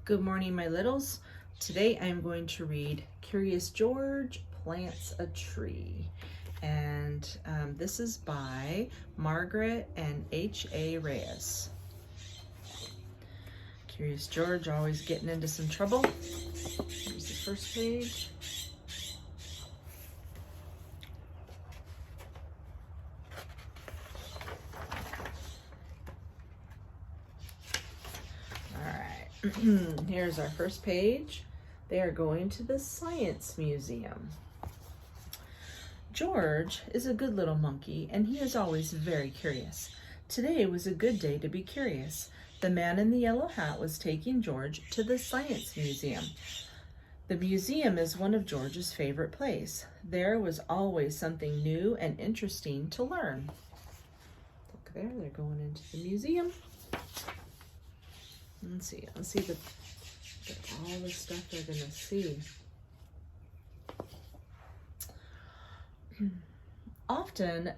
Good morning, my littles. Today I'm going to read Curious George Plants a Tree. And this is by Margret and H.A. Reyes. Curious George always getting into some trouble. Here's the first page. Here's our first page. They are going to the Science Museum. George is a good little monkey, and he is always very curious. Today was a good day to be curious. The man in the yellow hat was taking George to the Science Museum. The museum is one of George's favorite places. There was always something new and interesting to learn. Look there, they're going into the museum. Let's see all the stuff they're gonna see. Often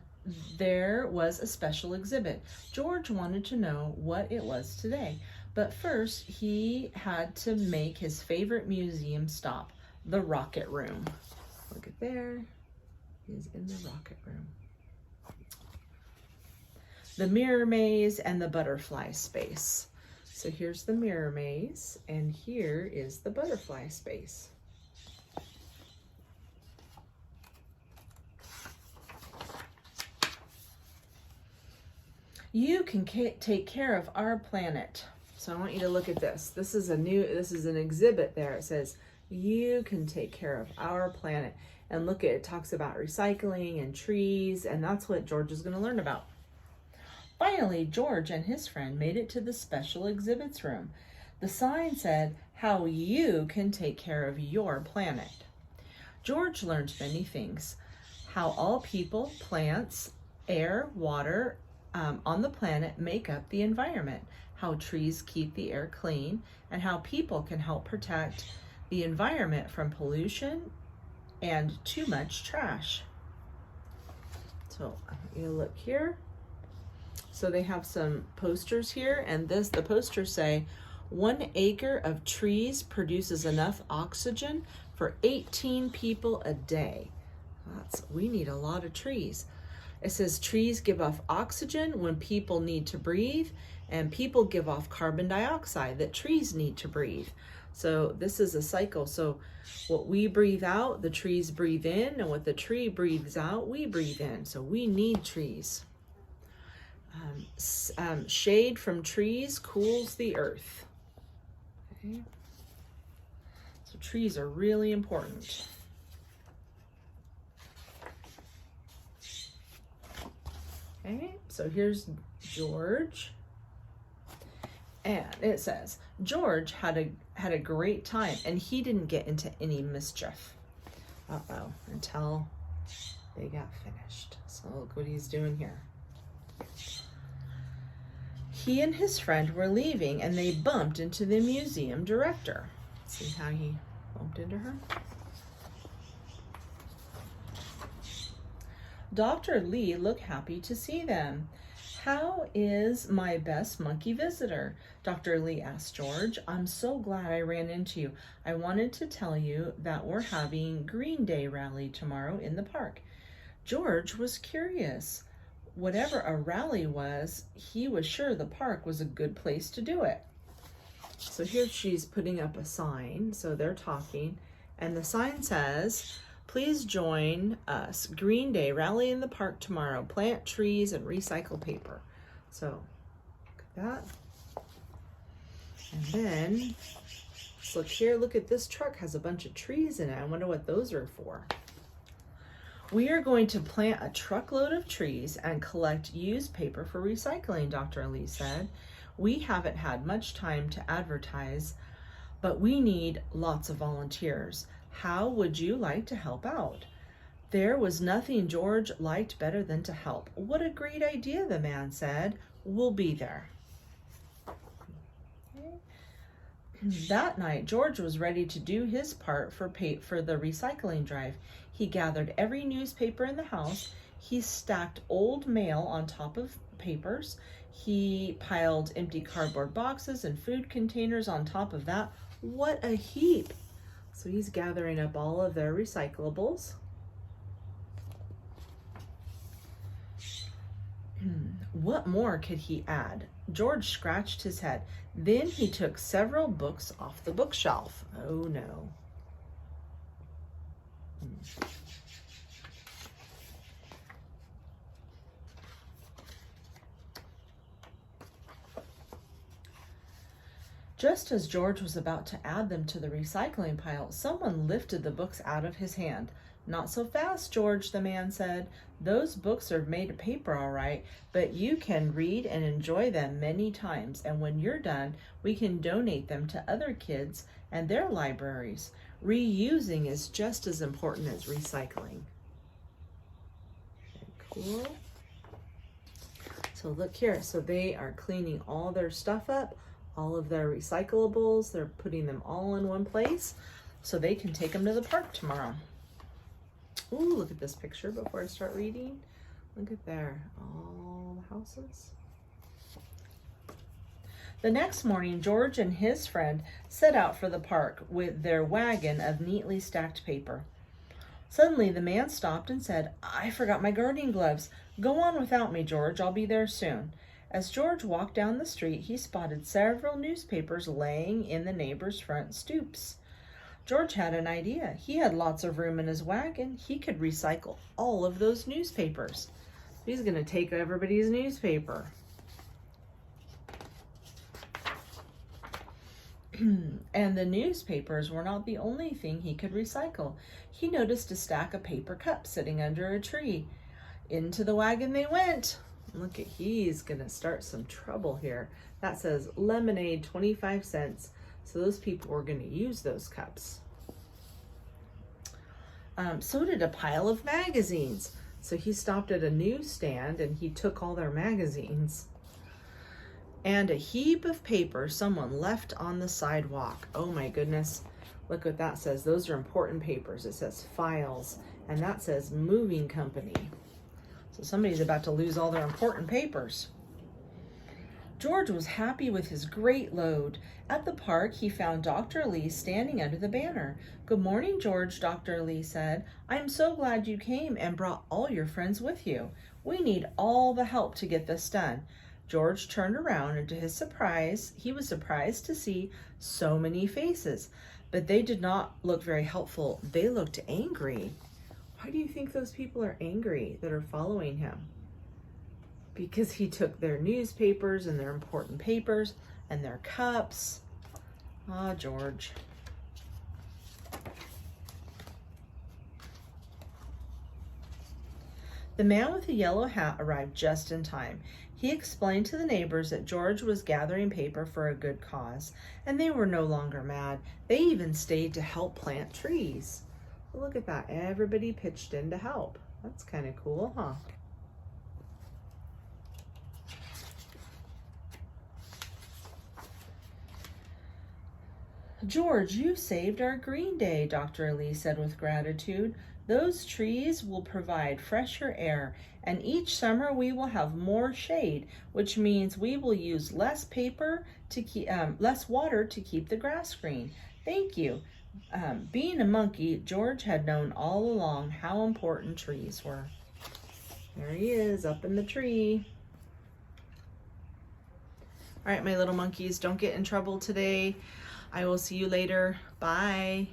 there was a special exhibit. George wanted to know what it was today, but first he had to make his favorite museum stop, the rocket room. Look at there, he's in the rocket room. The mirror maze and the butterfly space. So here's the mirror maze, and here is the butterfly space. You can take care of our planet. So I want you to look at this. This is an exhibit there. It says, you can take care of our planet. And look, it talks about recycling and trees, and that's what George is going to learn about. Finally, George and his friend made it to the special exhibits room. The sign said, how you can take care of your planet. George learned many things. How all people, plants, air, water on the planet make up the environment. How trees keep the air clean, and how people can help protect the environment from pollution and too much trash. So you look here. So they have some posters here, and the posters say, 1 acre of trees produces enough oxygen for 18 people a day. We need a lot of trees. It says trees give off oxygen when people need to breathe, and people give off carbon dioxide that trees need to breathe. So this is a cycle. So what we breathe out, the trees breathe in, and what the tree breathes out, we breathe in. So we need trees. Shade from trees cools the earth. Okay. So trees are really important. Okay, so here's George. And it says, George had a great time, and he didn't get into any mischief. Until they got finished. So look what he's doing here. He and his friend were leaving, and they bumped into the museum director. See how he bumped into her? Dr. Lee looked happy to see them. How is my best monkey visitor? Dr. Lee asked George. I'm so glad I ran into you. I wanted to tell you that we're having Green Day rally tomorrow in the park. George was curious. Whatever a rally was, he was sure the park was a good place to do it. So here she's putting up a sign, so they're talking, and the sign says, please join us, Green Day rally in the park tomorrow, plant trees and recycle paper. So look at that. And then let's look here, look at this truck, has a bunch of trees in it. I wonder what those are for. We are going to plant a truckload of trees and collect used paper for recycling, Dr. Lee said. We haven't had much time to advertise, but we need lots of volunteers. How would you like to help out? There was nothing George liked better than to help. What a great idea, the man said. We'll be there. That night, George was ready to do his part for the recycling drive. He gathered every newspaper in the house. He stacked old mail on top of papers. He piled empty cardboard boxes and food containers on top of that. What a heap! So he's gathering up all of their recyclables. What more could he add? George scratched his head. Then he took several books off the bookshelf. Oh no. Just as George was about to add them to the recycling pile, someone lifted the books out of his hand. Not so fast, George, the man said. Those books are made of paper, all right, but you can read and enjoy them many times, and when you're done, we can donate them to other kids and their libraries. Reusing is just as important as recycling. Cool. So look here. So they are cleaning all their stuff up, all of their recyclables. They're putting them all in one place so they can take them to the park tomorrow. Ooh, look at this picture before I start reading. Look at there, all the houses. The next morning, George and his friend set out for the park with their wagon of neatly stacked paper. Suddenly, the man stopped and said, "I forgot my gardening gloves. Go on without me, George. I'll be there soon." As George walked down the street, he spotted several newspapers laying in the neighbors' front stoops. George had an idea. He had lots of room in his wagon. He could recycle all of those newspapers. He's going to take everybody's newspaper. And the newspapers were not the only thing he could recycle. He noticed a stack of paper cups sitting under a tree. Into the wagon they went. Look at, he's going to start some trouble here. That says lemonade 25 cents. So those people were going to use those cups. So did a pile of magazines. So he stopped at a newsstand and he took all their magazines. And a heap of paper someone left on the sidewalk. Oh my goodness. Look what that says. Those are important papers. It says files. And that says moving company. So somebody's about to lose all their important papers. George was happy with his great load. At the park, he found Dr. Lee standing under the banner. "Good morning, George," Dr. Lee said. "I am so glad you came and brought all your friends with you. We need all the help to get this done." George turned around, and to his surprise, he was surprised to see so many faces. But they did not look very helpful. They looked angry. Why do you think those people are angry that are following him? Because he took their newspapers and their important papers and their cups. Ah, George. The man with the yellow hat arrived just in time. He explained to the neighbors that George was gathering paper for a good cause, and they were no longer mad. They even stayed to help plant trees. Look at that. Everybody pitched in to help. That's kind of cool, huh? "George, you saved our green day," Dr. Lee said with gratitude. "Those trees will provide fresher air, and each summer we will have more shade, which means we will use less paper to keep, less water to keep the grass green. Thank you." Being a monkey, George had known all along how important trees were. There he is, up in the tree. All right, my little monkeys, don't get in trouble today. I will see you later. Bye.